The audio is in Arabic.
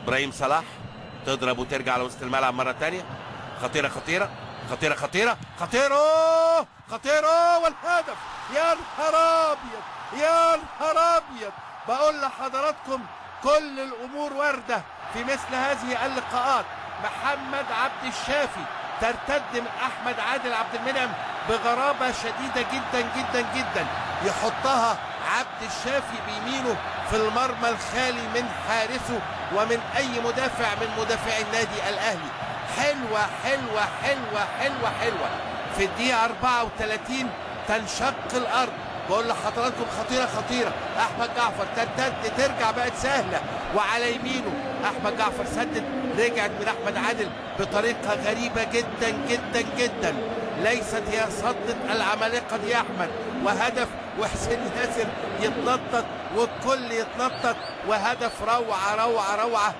ابراهيم صلاح تضرب وترجع لوسط الملعب مره ثانيه. خطيره خطيره خطيره خطيره خطيره خطيره والهدف. يا نهار ابيض يا نهار ابيض. بقول لحضراتكم كل الامور وارده في مثل هذه اللقاءات. محمد عبد الشافي ترتد من احمد عادل عبد المنعم بغرابه شديده جدا جدا جدا، يحطها عبد الشافي بيمينه في المرمى الخالي من حارسه ومن اي مدافع من مدافعي النادي الاهلي. حلوه حلوه حلوه حلوه حلوه. في الدقيقه 34 تنشق الارض. بقول لحضراتكم خطيره خطيره. احمد جعفر ترتد ترجع بقت سهله وعلى يمينه احمد جعفر سدد، رجعت من احمد عادل بطريقه غريبه جدا جدا جدا. ليست هي صدت العمالقه دي يا احمد. وهدف وحسين ياسر يتنطط والكل يتنطط وهدف روعه روعه روعه.